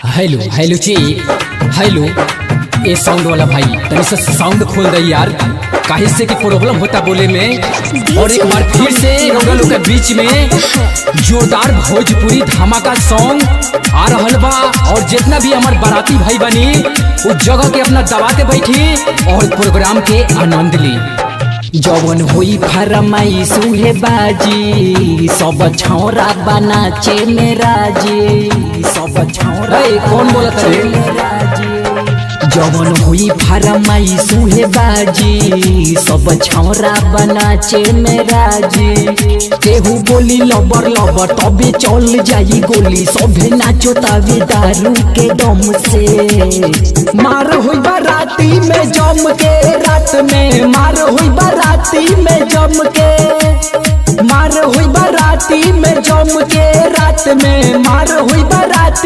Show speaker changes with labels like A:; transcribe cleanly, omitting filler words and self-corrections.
A: Hello hello ची hello. ए sound वाला भाई तनी सा साउंड खोल दे यार, काहे से कि प्रॉब्लम होता बोले में। और एक बार फिर से रौरा लोग के बीच में जोरदार भोजपुरी धमाका सॉन्ग आ रहल बा। और जितना भी हमार बाराती भाई बनी उस जगह के अपना दबा के बैठी और प्रोग्राम के आनंद ली। जवन हुई फरमाइश उहे बाजी, सब छौरा बनाचे मेरा जी, सब छौरा कौन बोलत रे। जवन हुई फरमाइश उहे बाजी, सब छौरा बनाचे मेरा जी। केहू बोली लबर लबर तबे चल जाई गोली, सभे नाचो तावे दारू के दम से। मार हुई बाराती में जम के रात में, मार हुई बाराती में जम के, मार हुई बाराती में जम के रात में, मार हुई बाराती